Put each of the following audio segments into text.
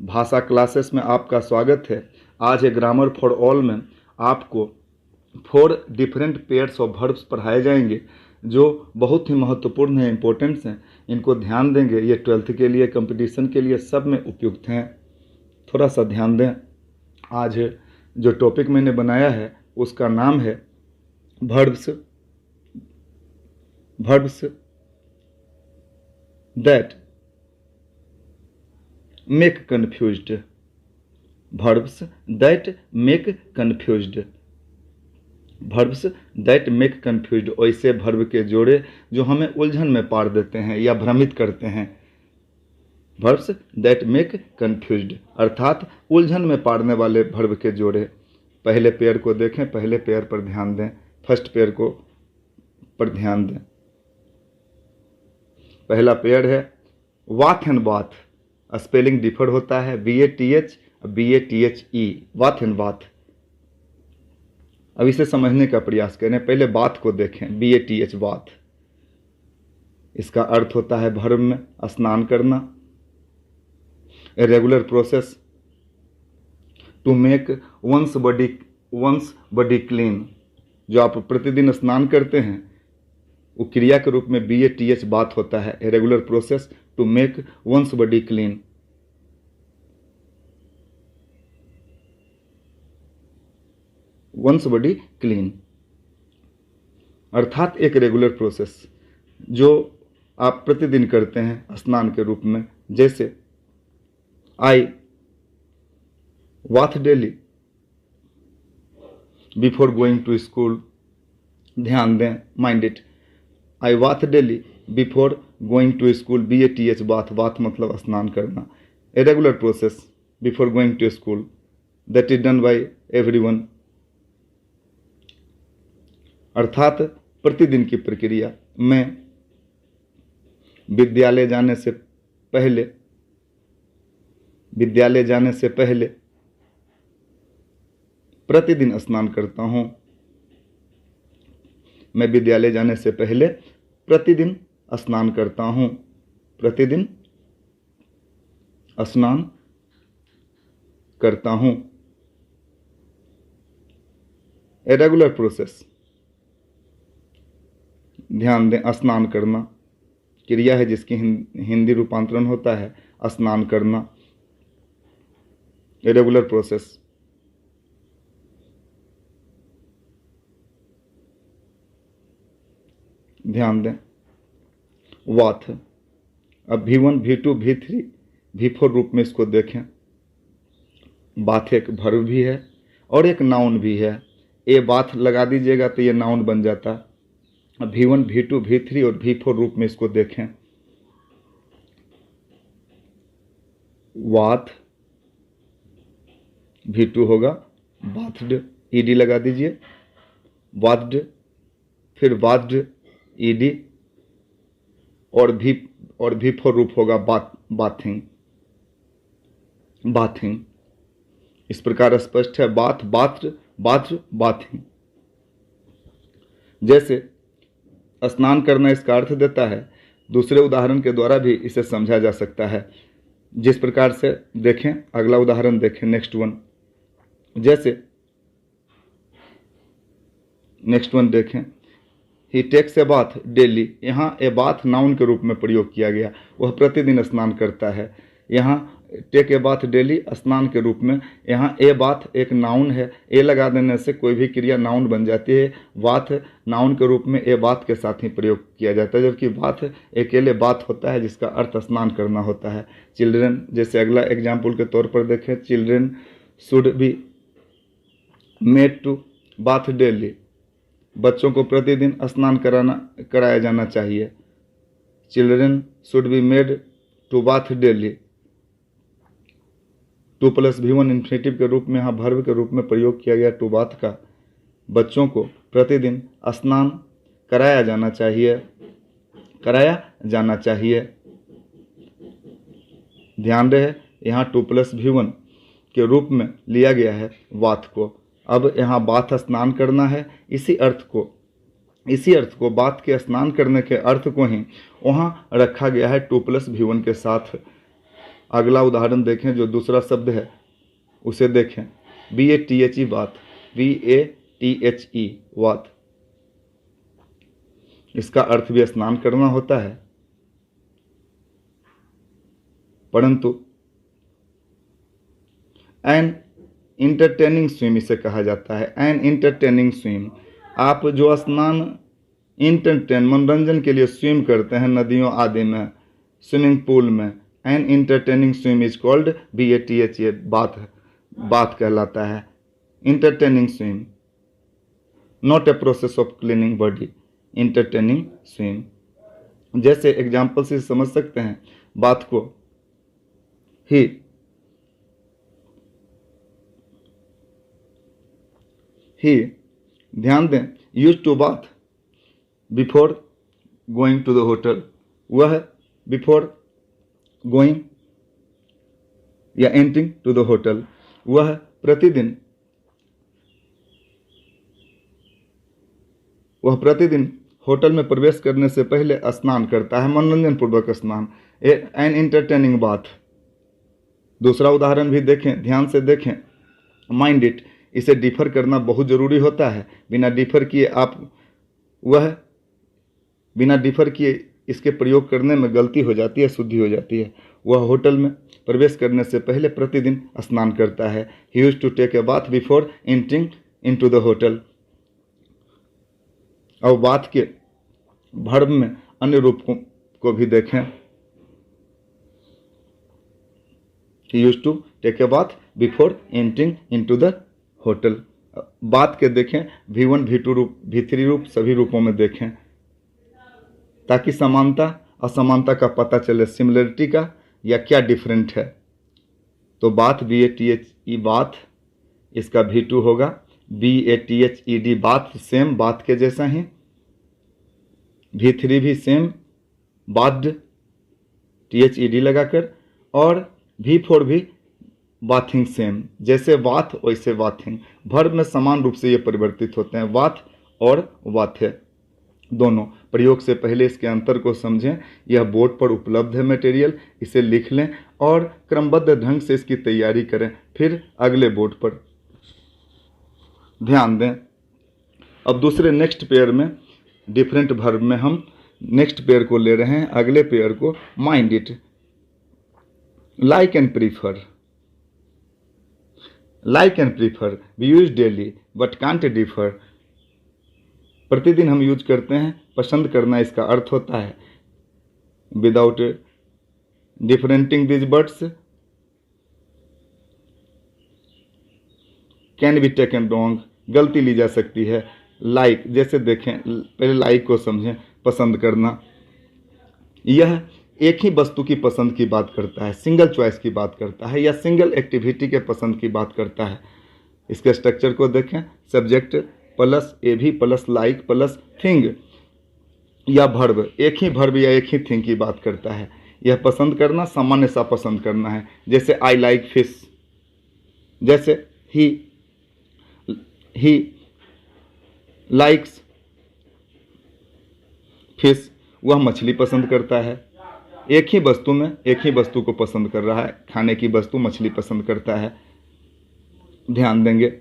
भाषा क्लासेस में आपका स्वागत है। आज है ग्रामर फॉर ऑल में आपको 4 डिफरेंट पेयर्स ऑफ वर्ब्स पढ़ाए जाएंगे जो बहुत ही महत्वपूर्ण हैं, इंपॉर्टेंट्स हैं। इनको ध्यान देंगे, ये 12th के लिए, कंपटीशन के लिए सब में उपयुक्त हैं। थोड़ा सा ध्यान दें। आज जो टॉपिक मैंने बनाया है उसका नाम है verbs that make confused. verbs that make confused। verbs that make confused ऐसे verb के जोड़े जो हमें उलझन में पार देते हैं या भ्रमित करते हैं। verbs that make confused अर्थात उलझन में पारने वाले verb के जोड़े। पहले पेयर को देखें, पहले पेयर पर ध्यान दें, फर्स्ट पेयर को पर ध्यान दें। पहला पेयर है वाथ एंड बाथ। स्पेलिंग डिफर होता है, BATH BATHE, वाथ एंड बाथ। अब इसे समझने का प्रयास करें। पहले बात को देखें, BATH बाथ। इसका अर्थ होता है भर्ब में स्नान करना। A regular process to make one's body clean. जो आप प्रतिदिन स्नान करते हैं वो क्रिया के रूप में BATH बात होता है। A regular process to make one's body clean. One's body clean अर्थात एक रेगुलर प्रोसेस जो आप प्रतिदिन करते हैं स्नान के रूप में। जैसे I bath daily before going to school. ध्यान दें, mind it. I bath daily before going to school. BATH bath. Bath मतलब स्नान करना। A regular process before going to school that is done by everyone अर्थात प्रतिदिन की प्रक्रिया। मैं विद्यालय जाने से पहले प्रतिदिन स्नान करता हूं। मैं विद्यालय जाने से पहले प्रतिदिन स्नान करता हूं। प्रतिदिन स्नान करता हूं। ए रेगुलर प्रोसेस। ध्यान दें, स्नान करना क्रिया है जिसकी हिंदी रूपांतरण होता है स्नान करना। A regular process. ध्यान दें, वाथ। अब V1 V2 V3 V4 रूप में इसको देखें। बाथ एक वर्ब भी है और एक नाउन भी है। ए बाथ लगा दीजिएगा तो ये नाउन बन जाता। अब V1 V2 V3 और V4 रूप में इसको देखें। वाथ V2 होगा बाथड, ED लगा दीजिए, वाथड, फिर वाथड ED और V4 रूप होगा बाथिंग। इस प्रकार स्पष्ट है, बाथ बाथड बाथड बाथिंग। जैसे स्नान करना इसका अर्थ देता है, दूसरे उदाहरण के द्वारा भी इसे समझा जा सकता है। जिस प्रकार से देखें, अगला उदाहरण देखें, नेक्स्ट वन। जैसे नेक्स्ट वन देखें, ही टेक्स ए बाथ डेली। यहाँ ए बाथ नाउन के रूप में प्रयोग किया गया, वह प्रतिदिन स्नान करता है। यहाँ टेक ए बाथ डेली स्नान के रूप में। यहाँ ए बाथ एक नाउन है, ए लगा देने से कोई भी क्रिया नाउन बन जाती है। बाथ नाउन के रूप में ए बाथ के साथ ही प्रयोग किया जाता है, जबकि बाथ अकेले बात होता है जिसका अर्थ स्नान करना होता है। चिल्ड्रन, जैसे अगला एग्जाम्पल के तौर पर देखें, children should be made to bath daily. बच्चों को प्रतिदिन स्नान कराया जाना चाहिए। Children should be made to bath daily. 2 + V1 infinitive के रूप में यहाँ वर्ब के रूप में प्रयोग किया गया टू बाथ का। बच्चों को प्रतिदिन स्नान कराया जाना चाहिए। ध्यान रहे, यहाँ 2 + V1 के रूप में लिया गया है बाथ को। अब यहाँ बाथ स्नान करना है, इसी अर्थ को बाथ के स्नान करने के अर्थ को ही वहाँ रखा गया है 2 + V1 के साथ। अगला उदाहरण देखें, जो दूसरा शब्द है उसे देखें, BATHE बाथ, BATHE बाथ। इसका अर्थ भी स्नान करना होता है, परंतु एन इंटरटेनिंग स्विम इसे कहा जाता है। एन इंटरटेनिंग स्विम, आप जो स्नान मनोरंजन के लिए स्विम करते हैं नदियों आदि में, स्विमिंग पूल में, an entertaining swim is called BATHE bath, bath कहलाता है। Entertaining swim, not a process of cleaning body, entertaining swim. जैसे एग्जाम्पल से समझ सकते हैं बात को, ही ध्यान दें, use to bath before going to the hotel, वह बिफोर गोइंग या एंटरिंग टू द होटल, वह प्रतिदिन होटल में प्रवेश करने से पहले स्नान करता है, मनोरंजन पूर्वक स्नान, एन इंटरटेनिंग बाथ। दूसरा उदाहरण भी देखें, ध्यान से देखें, माइंड इट, इसे डिफर करना बहुत ज़रूरी होता है। बिना डिफर किए इसके प्रयोग करने में गलती हो जाती है, शुद्धि हो जाती है। वह होटल में प्रवेश करने से पहले प्रतिदिन स्नान करता है। He used to take a bath before entering into the hotel. और बात के वर्ब में अन्य रूपों को भी देखें। He used to take a bath before entering into the hotel. बात के देखें V1 V2 रूप, V3 रूप, सभी रूपों में देखें ताकि समानता असमानता का पता चले, सिमिलरिटी का या क्या डिफरेंट है। तो बात BATHE बाथ, इसका V2 होगा BATHED बाथ, सेम बात के जैसा ही। V3 भी सेम बाथ, THED लगाकर। और V4 भी बाथिंग, सेम, जैसे वाथ वैसे वाथिंग। वर्ब में समान रूप से ये परिवर्तित होते हैं, वाथ और वाथे दोनों। प्रयोग से पहले इसके अंतर को समझें। यह बोर्ड पर उपलब्ध है मटेरियल, इसे लिख लें और क्रमबद्ध ढंग से इसकी तैयारी करें, फिर अगले बोर्ड पर ध्यान दें। अब दूसरे नेक्स्ट पेयर में, डिफरेंट वर्ब में हम नेक्स्ट पेयर को ले रहे हैं, अगले पेयर को, mind it. Like and prefer, like and prefer we use daily but can't differ. प्रतिदिन हम यूज करते हैं, पसंद करना इसका अर्थ होता है। Without differentiating this words can be taken wrong, गलती ली जा सकती है। लाइक, जैसे देखें, पहले लाइक को समझें, पसंद करना। यह एक ही वस्तु की पसंद की बात करता है, सिंगल चॉइस की बात करता है, या सिंगल एक्टिविटी के पसंद की बात करता है। इसके स्ट्रक्चर को देखें, सब्जेक्ट प्लस एभी प्लस लाइक प्लस थिंग, या वर्ब, एक ही वर्ब या एक ही थिंग की बात करता है। यह पसंद करना, सामान्य सा पसंद करना है। जैसे आई लाइक फिश, जैसे ही लाइक्स फिश, वह मछली पसंद करता है। एक ही वस्तु में एक ही वस्तु को पसंद कर रहा है, खाने की वस्तु मछली पसंद करता है। ध्यान देंगे,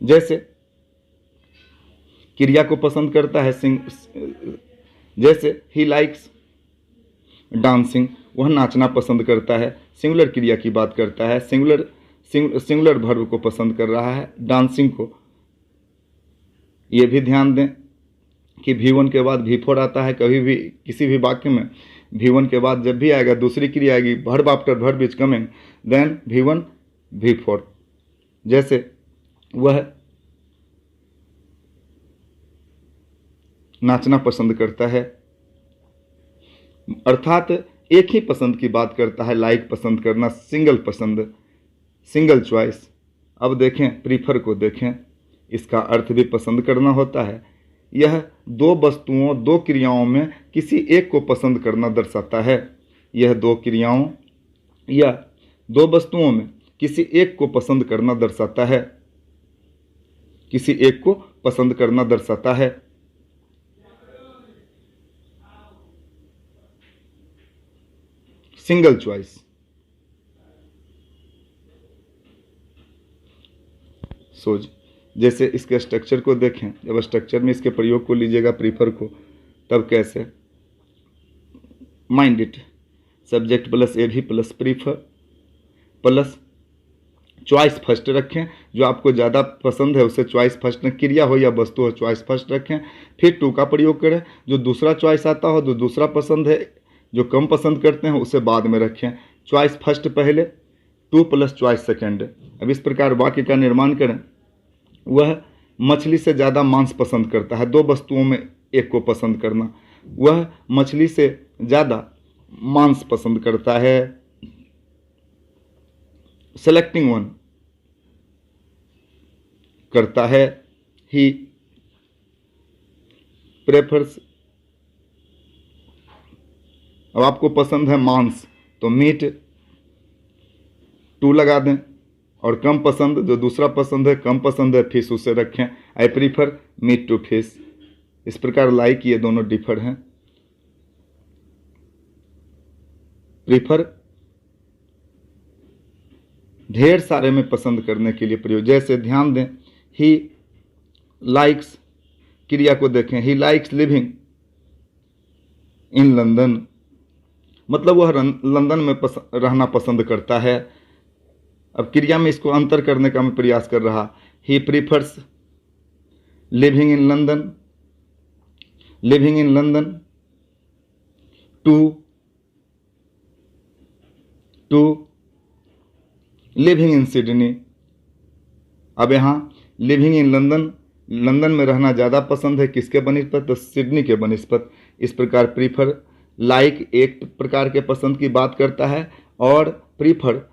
जैसे क्रिया को पसंद करता है, जैसे ही लाइक्स डांसिंग, वह नाचना पसंद करता है, सिंगुलर क्रिया की बात करता है, सिंगुलर वर्ब को पसंद कर रहा है, डांसिंग को। ये भी ध्यान दें कि V1 के बाद V4 आता है। कभी भी किसी भी वाक्य में V1 के बाद जब भी आएगा, दूसरी क्रिया आएगी, verb after verb is coming, then V1 V4। जैसे वह नाचना पसंद करता है, अर्थात एक ही पसंद की बात करता है। लाइक पसंद करना, सिंगल पसंद, सिंगल चॉइस। अब देखें, प्रीफर को देखें, इसका अर्थ भी पसंद करना होता है। यह दो वस्तुओं, दो क्रियाओं में किसी एक को पसंद करना दर्शाता है। यह दो क्रियाओं या दो वस्तुओं में किसी एक को पसंद करना दर्शाता है, किसी एक को पसंद करना दर्शाता है। Single choice. सोच, जैसे इसके स्ट्रक्चर को देखें, जब स्ट्रक्चर में इसके प्रयोग को लीजिएगा प्रीफर को, तब कैसे, माइंड इट, सब्जेक्ट प्लस ए भी plus prefer plus choice first रखें, जो आपको ज़्यादा पसंद है उसे चॉइस फर्स्ट में, क्रिया हो या वस्तु हो चॉइस फर्स्ट रखें। फिर टू का प्रयोग करें, जो दूसरा चॉइस आता हो, जो दूसरा पसंद है, जो कम पसंद करते हैं उसे बाद में रखें। चॉइस फर्स्ट पहले, टू प्लस चॉइस सेकेंड। अब इस प्रकार वाक्य का निर्माण करें। वह मछली से ज़्यादा मांस पसंद करता है, दो वस्तुओं में एक को पसंद करना। वह मछली से ज़्यादा मांस पसंद करता है, सेलेक्टिंग वन करता है। ही प्रेफर्स, अब आपको पसंद है मांस तो मीट, टू लगा दें, और कम पसंद, जो दूसरा पसंद है, कम पसंद है फिश, उसे रखें। I prefer meat to fish. इस प्रकार लाइक ये दोनों डिफर हैं। प्रीफर ढेर सारे में पसंद करने के लिए प्रयोग, जैसे ध्यान दें, ही लाइक्स, क्रिया को देखें, he likes living in London, मतलब वह लंदन में रहना पसंद करता है। अब क्रिया में इसको अंतर करने का मैं प्रयास कर रहा। He prefers living in London, living in London to living in Sydney. अब यहाँ लिविंग इन लंदन, लंदन में रहना ज़्यादा पसंद है किसके बनिस्पत, तो सिडनी के बनिस्पत। इस प्रकार प्रीफर लाइक एक प्रकार के पसंद की बात करता है, और प्रीफर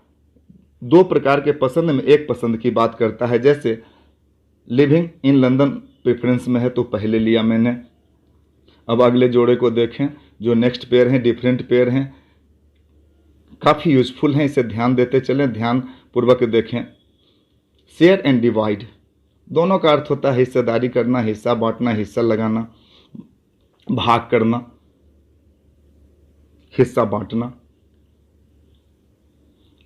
दो प्रकार के पसंद में एक पसंद की बात करता है। जैसे लिविंग इन लंदन प्रेफरेंस में है तो पहले लिया मैंने। अब अगले जोड़े को देखें, जो नेक्स्ट पेयर हैं, डिफरेंट पेयर हैं, काफ़ी यूजफुल हैं, इसे ध्यान देते चलें, ध्यान पूर्वक देखें। शेयर एंड डिवाइड, दोनों का अर्थ होता है हिस्सेदारी करना, हिस्सा बांटना, हिस्सा लगाना, भाग करना, हिस्सा बांटना,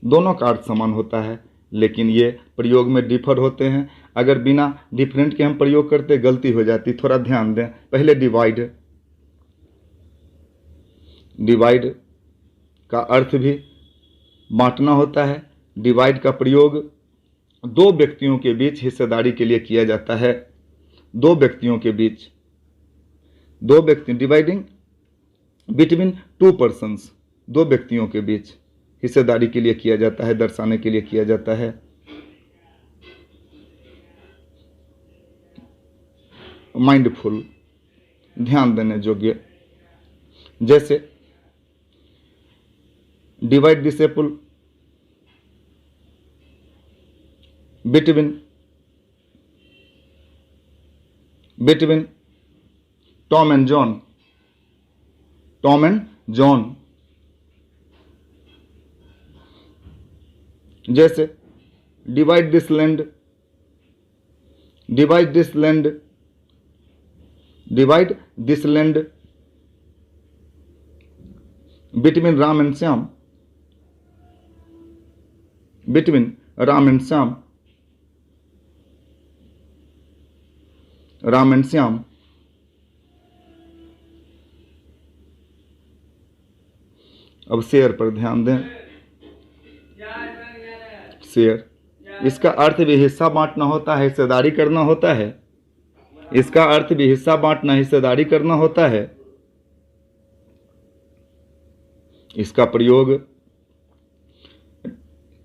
दोनों का अर्थ समान होता है, लेकिन ये प्रयोग में डिफर होते हैं। अगर बिना डिफरेंट के हम प्रयोग करते गलती हो जाती, थोड़ा ध्यान दें। पहले डिवाइड, डिवाइड का अर्थ भी बांटना होता है। डिवाइड का प्रयोग दो व्यक्तियों के बीच हिस्सेदारी के लिए किया जाता है। दो व्यक्तियों के बीच, दो व्यक्ति, डिवाइडिंग बिटवीन टू पर्सन्स, दो व्यक्तियों के बीच हिस्सेदारी के लिए किया जाता है, दर्शाने के लिए किया जाता है। माइंडफुल, ध्यान देने योग्य, जैसे divide this apple between Tom and John, Tom and John. जैसे divide this land, divide this land, divide this land between Ram and Shyam, between Ram and Shyam, Ram and Shyam. अब शेयर पर ध्यान दें। शेयर, इसका अर्थ भी हिस्सा बांटना होता है, हिस्सेदारी करना होता है। इसका अर्थ भी हिस्सा बांटना, हिस्सेदारी करना होता है। इसका प्रयोग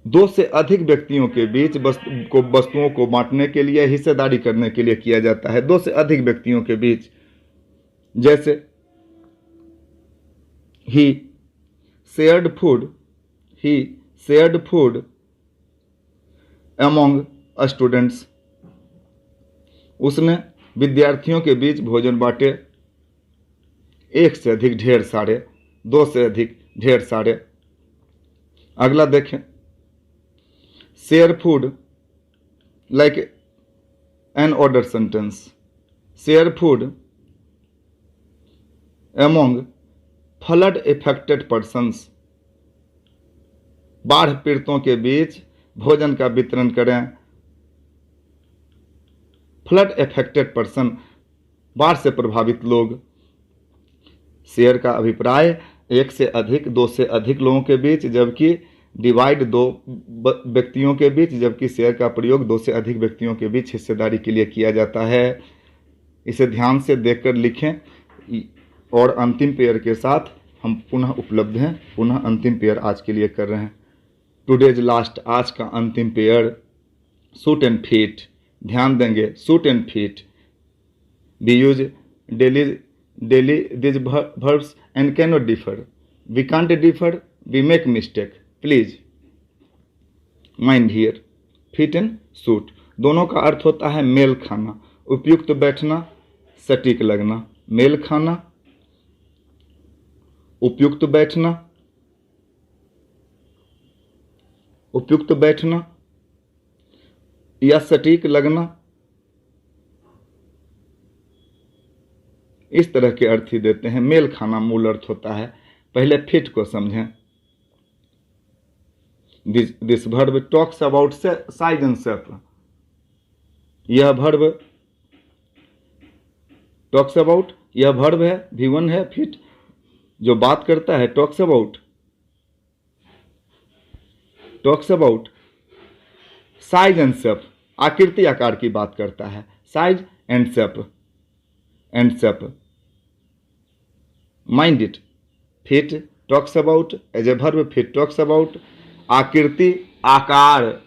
दो से अधिक व्यक्तियों के बीच वस्तुओं को बांटने के लिए, हिस्सेदारी करने के लिए किया जाता है, दो से अधिक व्यक्तियों के बीच। जैसे ही शेयर्ड फूड, ही शेयर्ड फूड अमॉन्ग स्टूडेंट्स, उसने विद्यार्थियों के बीच भोजन बांटे। एक से अधिक, ढेर सारे, दो से अधिक, ढेर सारे। अगला देखें, share food like an order sentence, share food among flood affected persons, बाढ़ पीड़ितों के बीच भोजन का वितरण करें। फ्लड अफेक्टेड पर्सन, बाढ़ से प्रभावित लोग। शेयर का अभिप्राय एक से अधिक, दो से अधिक लोगों के बीच, जबकि डिवाइड दो व्यक्तियों के बीच, जबकि शेयर का प्रयोग दो से अधिक व्यक्तियों के बीच हिस्सेदारी के लिए किया जाता है। इसे ध्यान से देखकर लिखें। और अंतिम पेयर के साथ हम पुनः उपलब्ध हैं, पुनः अंतिम पेयर आज के लिए कर रहे हैं। टुडेज लास्ट, आज का अंतिम पेयर सूट एंड फीट। ध्यान देंगे, suit and feet B use daily this verbs and cannot differ. We can't differ, we make mistake. Please mind here. Fit and suit दोनों का अर्थ होता है मेल खाना, उपयुक्त बैठना, सटीक लगना। मेल खाना, उपयुक्त बैठना, उपयुक्त बैठना या सटीक लगना, इस तरह के अर्थ ही देते हैं। मेल खाना मूल अर्थ होता है। पहले फिट को समझें। This verb talks about size and shape. यह वर्ब टॉक्स अबाउट, यह वर्ब है, V1 है। फिट जो बात करता है, talks about size and shape, आकृति आकार की बात करता है। Size and shape mind it. Fit talks about as a verb, fit talks about आकृति, आकार।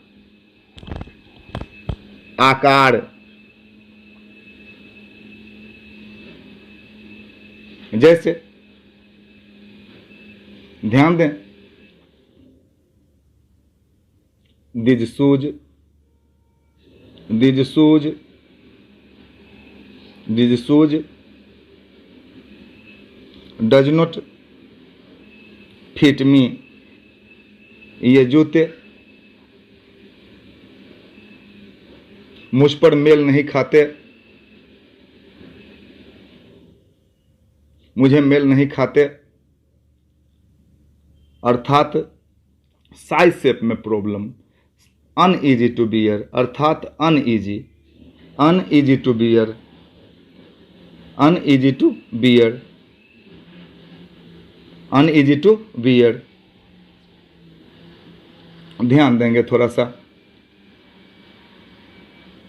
जैसे ध्यान दें, these shoes does not fit me. ये जूते मुझ पर मेल नहीं खाते, मुझे मेल नहीं खाते। अर्थात साइज शेप में प्रॉब्लम। अनईजी टू बियर, अर्थात uneasy to bear, uneasy to bear. ध्यान देंगे थोड़ा सा।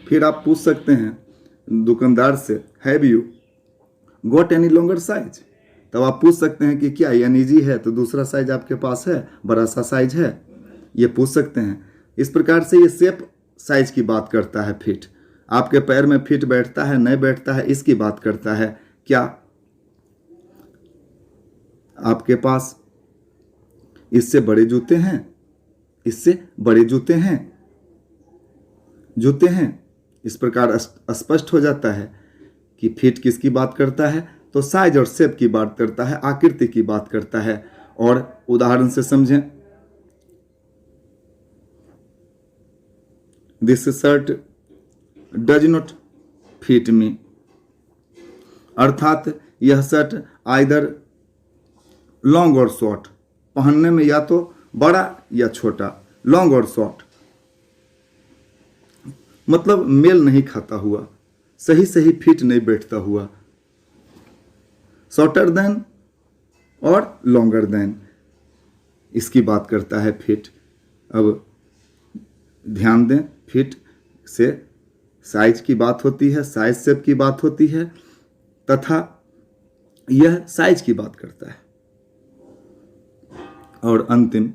फिर आप पूछ सकते हैं दुकानदार से, have you got any longer size. तब आप पूछ सकते हैं कि क्या अनईजी है तो दूसरा साइज आपके पास है, बड़ा सा साइज है, ये पूछ सकते हैं। इस प्रकार से ये शेप साइज की बात करता है। फिट आपके पैर में फिट बैठता है नहीं बैठता है, इसकी बात करता है। क्या आपके पास इससे बड़े जूते हैं, इससे बड़े जूते हैं। इस प्रकार स्पष्ट हो जाता है कि फिट किसकी बात करता है, तो साइज और शेप की बात करता है, आकृति की बात करता है। और उदाहरण से समझें, this shirt does not fit me, अर्थात यह शर्ट आइदर लॉन्ग और शॉर्ट, पहनने में या तो बड़ा या छोटा, लॉन्ग और शॉर्ट मतलब मेल नहीं खाता हुआ, सही फिट नहीं बैठता हुआ। शॉर्टर देन और लॉन्गर देन, इसकी बात करता है फिट। अब ध्यान दें, फिट से साइज की बात होती है, साइज शेप की बात होती है, तथा यह साइज की बात करता है। और अंतिम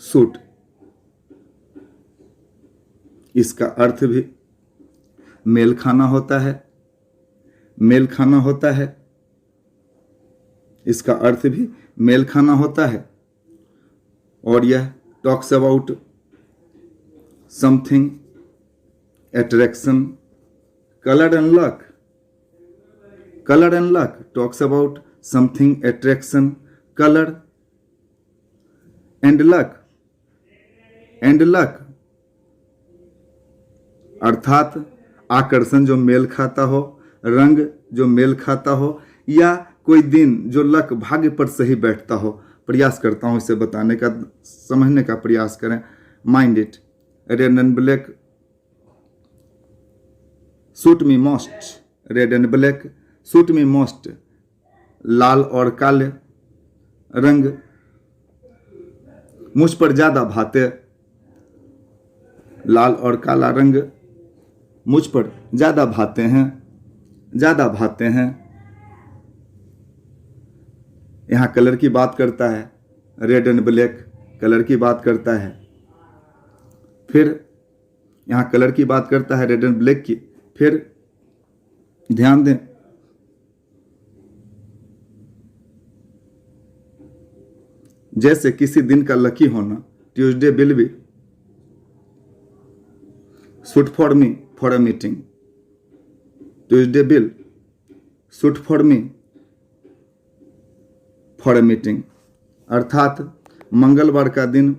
सूट, इसका अर्थ भी मेल खाना होता है, इसका अर्थ भी मेल खाना होता है। और यह talks about something attraction, colour and luck talks about something attraction, colour and luck अर्थात आकर्षण जो मेल खाता हो, रंग जो मेल खाता हो, या कोई दिन जो लक भाग्य पर सही बैठता हो। प्रयास करता हूँ इसे बताने का, समझने का प्रयास करें। Mind it, red and black suit me most, red and black suit me most, लाल और काले रंग मुझ पर ज्यादा भाते, लाल और काला रंग मुझ पर ज्यादा भाते हैं, ज्यादा भाते हैं। यहां कलर की बात करता है, रेड एंड ब्लैक कलर की बात करता है। फिर यहां कलर की बात करता है, रेड एंड ब्लैक की। फिर ध्यान दें, जैसे किसी दिन का लकी होना, Tuesday will be suit for me for a meeting, Tuesday will suit for me for a meeting, अर्थात मंगलवार का दिन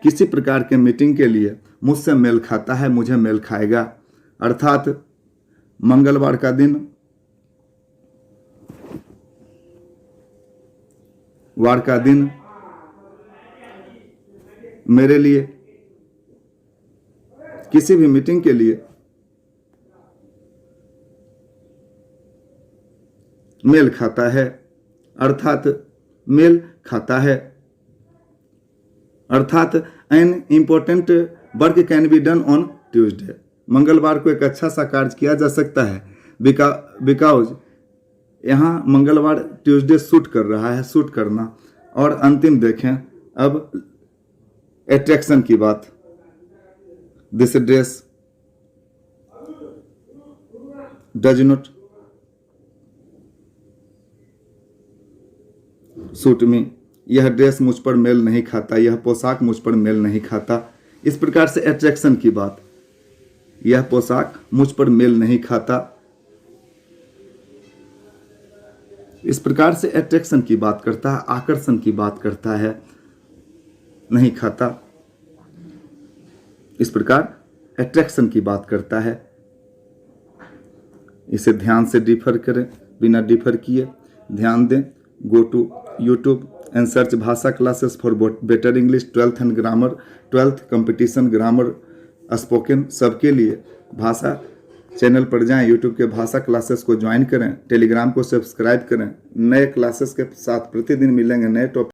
किसी प्रकार के मीटिंग के लिए मुझसे मेल खाता है, मुझे मेल खाएगा। अर्थात मंगलवार का दिन मेरे लिए किसी भी मीटिंग के लिए मेल खाता है, अर्थात मेल खाता है। अर्थात an important work can be done on Tuesday, मंगलवार को एक अच्छा सा कार्य किया जा सकता है। बिकॉज यहाँ मंगलवार ट्यूसडे सूट कर रहा है, सूट करना। और अंतिम देखें अब अट्रैक्शन की बात। This dress does not suit me, यह ड्रेस मुझ पर मेल नहीं खाता, यह पोशाक मुझ पर मेल नहीं खाता। इस प्रकार से अट्रैक्शन की बात, यह पोशाक मुझ पर मेल नहीं खाता, इस प्रकार से अट्रैक्शन की बात करता है, आकर्षण की बात करता है, नहीं खाता। इस प्रकार अट्रैक्शन की बात करता है। इसे ध्यान से डिफर करें, बिना डिफर किए ध्यान दें। Go to YouTube and search Bhasha classes for better English 12th and grammar, 12th competition grammar spoken सबके लिए भाषा चैनल पर जाएं। यूट्यूब के भाषा क्लासेस को ज्वाइन करें, टेलीग्राम को सब्सक्राइब करें। नए क्लासेस के साथ प्रतिदिन मिलेंगे नए टॉपिक।